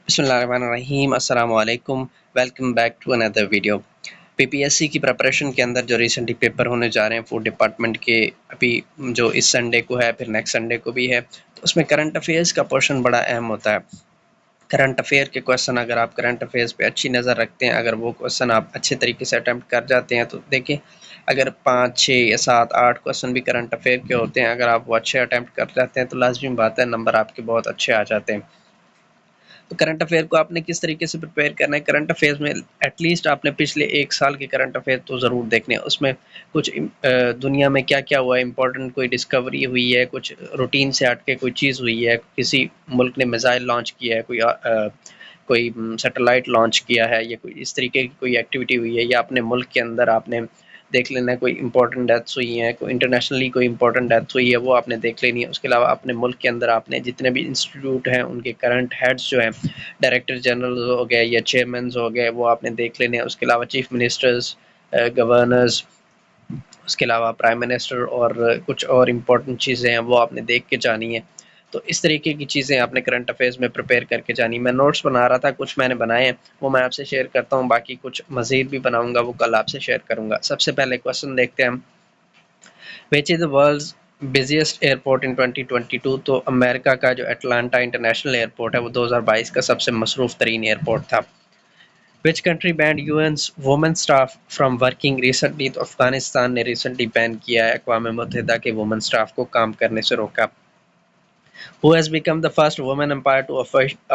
बिस्मिल्लाहिर्रहमानिर्रहीम अस्सलाम वालेकुम। Welcome back to another video. PPSC की प्रिपरेशन के अंदर जो रिसेंटली पेपर होने जा रहे हैं फूड डिपार्टमेंट के, अभी जो इस संडे को है फिर नेक्स्ट संडे को भी है, तो उसमें करंट अफेयर्स का पोर्शन बड़ा अहम होता है। करंट अफेयर के क्वेश्चन अगर आप करंट अफेयर्स पे अच्छी नज़र रखते हैं, अगर वो क्वेश्चन आप अच्छे तरीके से अटैम्प्ट कर जाते हैं, तो देखिए अगर 5, 6 या 7, 8 क्वेश्चन भी करंट अफेयर के होते हैं, अगर आप वो अच्छे अटैम्प्ट कर जाते हैं तो लाजमी बात है नंबर आपके बहुत अच्छे आ जाते हैं। तो करंट अफेयर को आपने किस तरीके से प्रिपेयर करना है, करंट अफेयर्स में एटलीस्ट आपने पिछले 1 साल के करंट अफेयर तो ज़रूर देखने हैं। उसमें कुछ दुनिया में क्या-क्या हुआ है, इम्पोर्टेंट कोई डिस्कवरी हुई है, कुछ रूटीन से हट के कोई चीज़ हुई है, किसी मुल्क ने मिसाइल लॉन्च किया है, कोई सैटेलाइट लॉन्च किया है, या कोई इस तरीके की कोई एक्टिविटी हुई है, या अपने मुल्क के अंदर आपने देख लेना है कोई इंपॉर्टेंट डेथ्स हुई हैं, कोई इंटरनेशनली कोई इंपॉर्टेंट डेथ हुई है, वो आपने देख लेनी है। उसके अलावा अपने मुल्क के अंदर आपने जितने भी इंस्टीट्यूट हैं उनके करंट हेड्स जो हैं, डायरेक्टर जनरल हो गए या चेयरमैन हो गए, वो आपने देख लेने हैं। उसके अलावा चीफ मिनिस्टर्स, गवर्नर्स, उसके अलावा प्राइम मिनिस्टर और कुछ और इम्पोर्टेंट चीज़ें हैं वो आपने देख के जानी है। तो इस तरीके की चीज़ें आपने करंट अफेयर्स में प्रिपेयर करके जानी। मैं नोट्स बना रहा था, कुछ मैंने बनाए हैं, वो मैं आपसे शेयर करता हूँ, बाकी कुछ मज़ीद भी बनाऊँगा वो कल आपसे शेयर करूँगा। सबसे पहले क्वेश्चन देखते हैं हम, which is the world's busiest airport in 2022। तो अमेरिका का जो अटलांटा इंटरनेशनल एयरपोर्ट है वो 2022 का सबसे मसरूफ़ तरीन एयरपोर्ट था। Which country banned UN's women staff from working recently? तो अफगानिस्तान ने रिसेंटली बैन किया है, अक़वाम मुत्तहिदा के वुमेन स्टाफ को काम करने से रोका। Who has become the first woman umpire to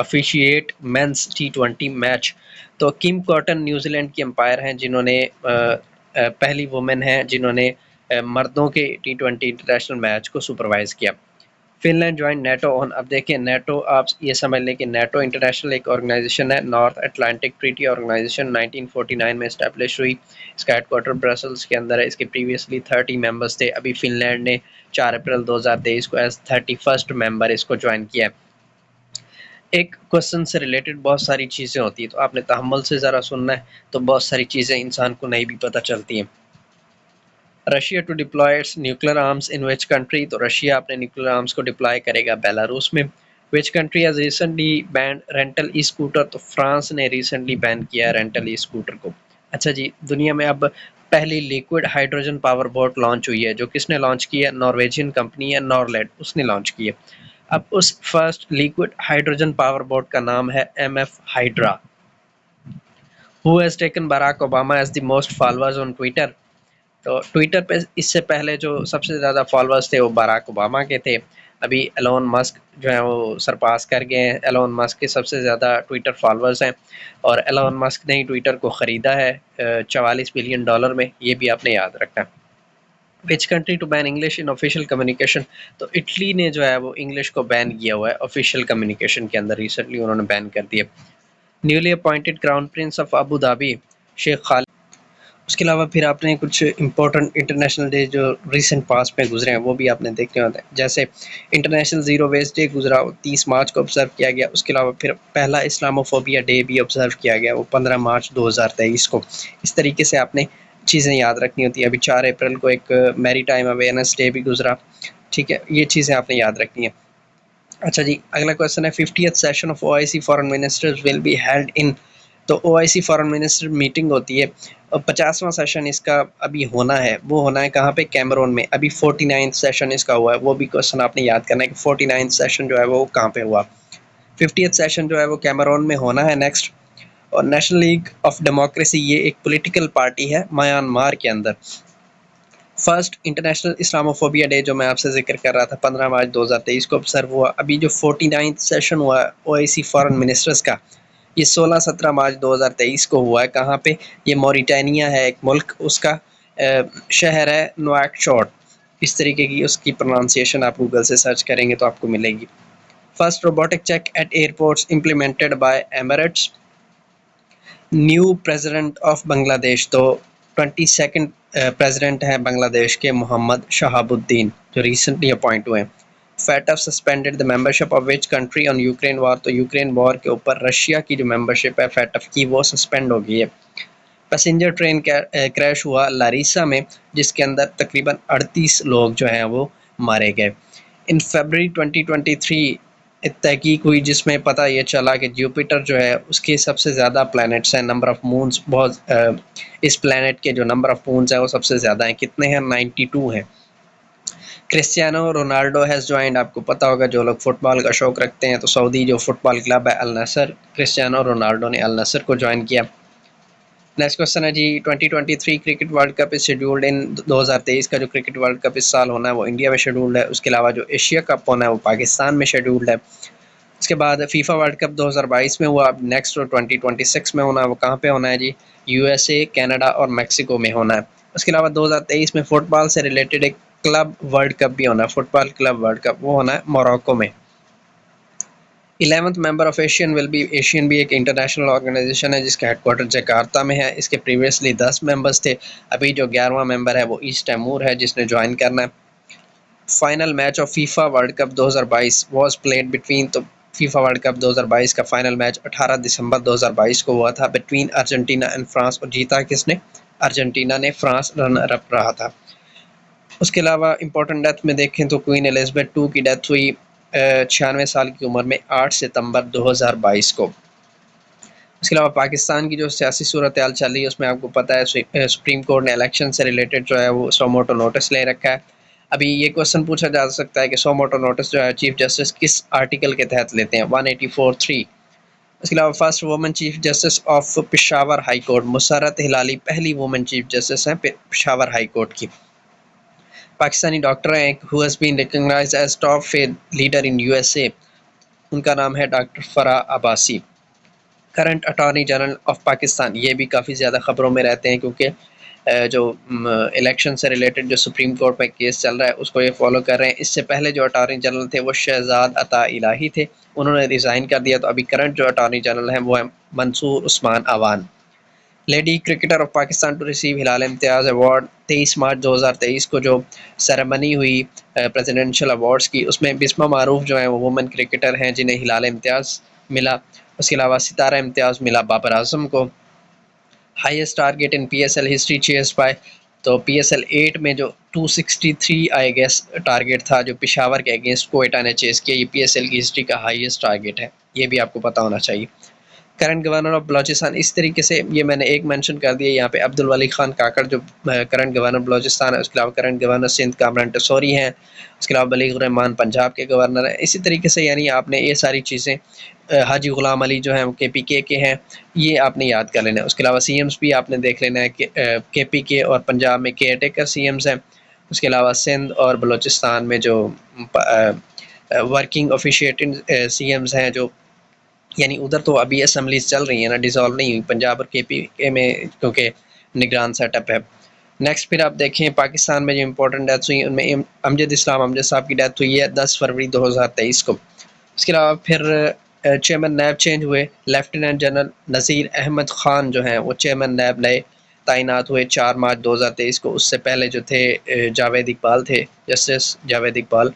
officiate men's T20 match? तो किम कॉटन न्यूजीलैंड की अंपायर हैं जिन्होंने पहली वुमेन हैं जिन्होंने मर्दों के T20 इंटरनेशनल मैच को सुपरवाइज किया। Finland join NATO on. अब देखिए नेटो, आप ये समझ लें कि नेटो इंटरनेशनल एक ऑर्गेनाइजेशन है, नॉर्थ अटलांटिक ट्रीटी ऑर्गेनाइजेशन, 1949 में इस्टेब्लिश हुई। इसका हेडक्वार्टर ब्रसल्स के अंदर है। इसके प्रीवियसली 30 मेंबर्स थे। अभी फिनलैंड ने 4 अप्रैल 2023 को एज 31st मेंबर इसको ज्वाइन किया है। एक क्वेश्चन से रिलेटेड बहुत सारी चीज़ें होती हैं, तो आपने तहम्मुल से ज़रा सुनना है, तो बहुत सारी चीज़ें इंसान को नहीं भी पता चलती हैं। Russia to deploy its nuclear arms in which country? तो रशिया अपने न्यूक्लियर आर्म्स को डिप्लॉय करेगा बेलारूस में। Which country has recently banned rental e scooter? तो फ्रांस ने रिसेंटली बैन किया है रेंटल ई स्कूटर को। अच्छा जी, दुनिया में अब पहली liquid hydrogen power boat launch हुई है, जो किसने लॉन्च की है? नॉर्वेजियन कंपनी है नॉरलेट, उसने लॉन्च की है। अब उस first liquid hydrogen power boat का नाम है MF Hydra. Who has taken Barack Obama as the most followers on Twitter? तो ट्विटर पे इससे पहले जो सबसे ज़्यादा फॉलोअर्स थे वो बराक ओबामा के थे। अभी एलोन मस्क जो है वो सरपास कर गए हैं। एलोन मस्क के सबसे ज़्यादा ट्विटर फॉलोअर्स हैं, और एलोन मस्क ने ही ट्विटर को ख़रीदा है $44 बिलियन में, ये भी आपने याद रखना है। Which country to ban English in official communication? तो इटली ने जो है वो इंग्लिश को बैन किया हुआ है ऑफिशियल कम्युनिकेशन के अंदर, रिसेंटली उन्होंने बैन कर दिया। Newly appointed crown prince of Abu Dhabi Sheikh Khalid. उसके अलावा फिर आपने कुछ इंपॉर्टेंट इंटरनेशनल डे जो रिसेंट पास में गुजरे हैं वो भी आपने देखने होते हैं। जैसे इंटरनेशनल ज़ीरो वेस्ट डे गुजरा, वो 30 मार्च को ऑब्ज़र्व किया गया। उसके अलावा फिर पहला इस्लामोफोबिया डे भी ऑब्ज़र्व किया गया, वो 15 मार्च 2023 को। इस तरीके से आपने चीज़ें याद रखनी होती हैं। अभी 4 अप्रैल को एक मैरी टाइम अवेयरनेस डे भी गुजरा, ठीक है, ये चीज़ें आपने याद रखनी है। अच्छा जी, अगला क्वेश्चन है, 50th session of OIC foreign ministers will be held in. तो OIC फॉरेन मिनिस्टर मीटिंग होती है, और 50वां सेशन इसका अभी होना है, वो होना है कहाँ पे? कैमरून में। अभी 49th सेशन इसका हुआ है, वो भी क्वेश्चन आपने याद करना है कि 49th सेशन जो है वो कहाँ पे हुआ। 50th सेशन जो है वो कैमरून में होना है नेक्स्ट। और नेशनल लीग ऑफ डेमोक्रेसी, ये एक पॉलिटिकल पार्टी है म्यांमार के अंदर। फर्स्ट इंटरनेशनल इस्लामोफोबिया डे जो मैं आपसे जिक्र कर रहा था 15 मार्च 2023 को ऑब्जर्व हुआ। अभी जो 49th सेशन हुआ OIC फॉरेन मिनिस्टर्स का, ये 16-17 मार्च 2023 को हुआ है। कहाँ पे? ये मॉरिटानिया है एक मुल्क, उसका शहर है नुआकचोट। इस तरीके की उसकी प्रोनाउंसिएशन आप गूगल से सर्च करेंगे तो आपको मिलेगी। First robotic check at airports implemented by Emirates. New president of Bangladesh, तो 22nd प्रेसिडेंट हैं बांग्लादेश के मोहम्मद शहाबुद्दीन, जो रिसेंटली अपॉइंट हुए हैं। FATF suspended the membership of which country on Ukraine war? तो यूक्रेन वॉर के ऊपर रशिया की जो मेंबरशिप है FATF की, वो सस्पेंड हो गई है। पैसेंजर ट्रेन क्रैश हुआ लारिसा में, जिसके अंदर तकरीबन 38 लोग जो हैं वो मारे गए। इन February 2023 तहकीक हुई जिसमें पता ये चला कि जुपिटर जो है उसके सबसे ज़्यादा प्लैनेट्स हैं, नंबर ऑफ़ मून्स इस प्लैनेट के जो नंबर ऑफ़ मून्स हैं वो सबसे ज़्यादा हैं। कितने हैं? 92 हैं। क्रिस्टियानो रोनाल्डो हैज़ जॉइंड, आपको पता होगा जो लोग फुटबॉल का शौक़ रखते हैं तो सऊदी जो फुटबॉल क्लब है अल नसर, क्रिस्टियानो रोनाल्डो ने अल नसर को ज्वाइन किया। नेक्स्ट क्वेश्चन है जी, 2023 cricket world cup is scheduled in 2023 का जो क्रिकेट वर्ल्ड कप इस साल होना है वो इंडिया में शेड्यूल्ड है। उसके अलावा जो एशिया कप होना है वो पाकिस्तान में शेड्यूल्ड है। उसके बाद फीफा वर्ल्ड कप 2022 में हुआ, अब नेक्स्ट जो 2026 में होना है वो कहाँ पे होना है जी? यूएसए, कनाडा और मैक्सिको में होना है। उसके अलावा 2023 में फुटबॉल से रिलेटेड एक क्लब वर्ल्ड कप भी होना है, फुटबॉल क्लब वर्ल्ड कप, वो होना है मोरक्को में। 11th member of Asian will be, Asian भी एक इंटरनेशनल ऑर्गेनाइजेशन है जिसका हेडक्वार्टर जकार्ता में है। इसके प्रीवियसली 10 मेंबर्स थे, अभी जो 11वां मेंबर है वो ईस्ट तैमूर है जिसने ज्वाइन करना है। Final match of FIFA world cup 2022 was played between, तो फीफा वर्ल्ड कप 2022 का फाइनल मैच 18 दिसंबर 2022 को हुआ था बिटवीन अर्जेंटीना एंड फ्रांस, और जीता किसने? अर्जेंटीना ने। फ्रांस रनर अप रहा था। उसके अलावा इंपॉर्टेंट डेथ में देखें तो क्वीन एलिजाबेथ II की डेथ हुई 96 साल की उम्र में 8 सितंबर 2022 को। उसके अलावा पाकिस्तान की जो सियासी सूरत हाल चल रही है उसमें आपको पता है सुप्रीम कोर्ट ने इलेक्शन से रिलेटेड जो है वो सो मोटो नोटिस ले रखा है। अभी ये क्वेश्चन पूछा जा सकता है कि सो मोटो नोटिस जो है चीफ जस्टिस किस आर्टिकल के तहत लेते हैं? 184(3). उसके अलावा first women chief justice of Peshawar high court Musarrat Hilali पहली वुमेन चीफ जस्टिस हैं पेशावर हाई कोर्ट की। पाकिस्तानी डॉक्टर हैं who has been recognized as top faith leader in USA, उनका नाम है doctor Farah Abbasi. Current attorney general of Pakistan, ये भी काफ़ी ज़्यादा ख़बरों में रहते हैं क्योंकि जो इलेक्शन से रिलेटेड जो सुप्रीम कोर्ट में केस चल रहा है उसको ये फॉलो कर रहे हैं। इससे पहले जो अटॉर्नी जनरल थे वो शहजाद अता इलाही थे, उन्होंने रिज़ाइन कर दिया। तो अभी करंट जो अटॉर्नी जनरल हैं वो है Mansoor Usman Awan. Lady cricketer of Pakistan to receive Hilal Imtiaz award, 23 March 2023 को जो सेरेमनी हुई प्रेसिडेंशियल अवार्ड्स की, उसमें बिस्मा मारूफ जो है वो वुमेन क्रिकेटर हैं जिन्हें हिलाल इम्तियाज़ मिला। उसके अलावा सितारा इम्तियाज़ मिला बाबर आजम को। Highest target in PSL history chase by, तो पीएसएल 8 में जो 263 आई गेस टारगेट था जो पेशावर के अगेंस्ट कोयटा ने चेस किया, ये पीएसएल की हिस्ट्री का हाईएस्ट टारगेट है, ये भी आपको पता होना चाहिए। करंट गवर्नर ऑफ बलोचिस्तान, इस तरीके से ये मैंने एक मेंशन कर दिया यहाँ पे अब्दुल वली खान काकड़ जो करंट गवर्नर बलोचिस्तान है। उसके अलावा करंट गवर्नर सिंध कामरान टसोरी हैं। उसके अलावा बलीग रहमान पंजाब के गवर्नर हैं। इसी तरीके से यानी आपने ये सारी चीज़ें, हाजी गुलाम अली जो हैं वो KPK के हैं, ये आपने याद कर लेना है। उसके अलावा CMs भी आपने देख लेना है कि KPK और पंजाब में केयर टेकर CMs हैं। उसके अलावा सिंध और बलोचिस्तान में जो वर्किंग ऑफिशिएटिंग CMs हैं, जो यानी उधर तो अभी असम्बलीज चल रही है ना, डिसॉल्व नहीं हुई। पंजाब और KPK में क्योंकि निगरान सेटअप है। नेक्स्ट फिर आप देखें पाकिस्तान में जो इंपॉर्टेंट डेथ्स हुई उनमें अमजद इस्लाम अमजद साहब की डेथ हुई है 10 फरवरी 2023 को। उसके अलावा फिर चेयरमैन नैब चेंज हुए, लेफ्टिनेंट जनरल नज़ीर अहमद ख़ान जो हैं वो चेयरमैन नैब नए तैनात हुए 4 मार्च 2023 को। उससे पहले जो थे जावेद इकबाल थे, justice Javed Iqbal.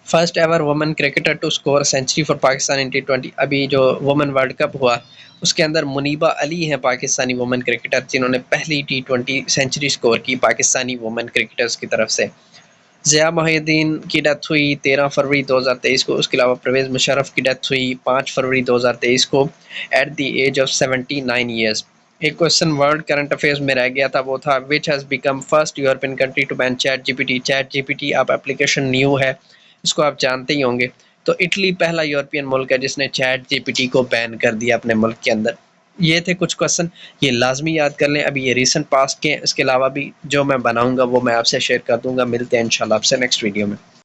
First ever women cricketer to score century for Pakistan in T20, अभी जो वुमेन वर्ल्ड कप हुआ उसके अंदर मुनीबा अली हैं पाकिस्तानी वुमेन क्रिकेटर जिन्होंने पहली T20 सेंचुरी स्कोर की पाकिस्तानी वुमेन क्रिकेटर्स की तरफ से। ज़िया मोहिउद्दीन की डेथ हुई 13 फरवरी 2023 को। उसके अलावा परवेज़ मुशर्रफ की डेथ हुई 5 फरवरी 2023 को at the age of 79 years. एक क्वेश्चन वर्ल्ड करंट अफेयर्स में रह गया था, वो था which has become first European country to ban ChatGPT। ChatGPT आप एप्लीकेशन न्यू है, इसको आप जानते ही होंगे। तो इटली पहला यूरोपियन मुल्क है जिसने ChatGPT को बैन कर दिया अपने मुल्क के अंदर। ये थे कुछ क्वेश्चन, ये लाजमी याद कर लें। अभी ये रीसेंट पास्ट के, इसके अलावा भी जो मैं बनाऊंगा वो मैं आपसे शेयर कर दूंगा। मिलते हैं इंशाल्लाह आपसे नेक्स्ट वीडियो में।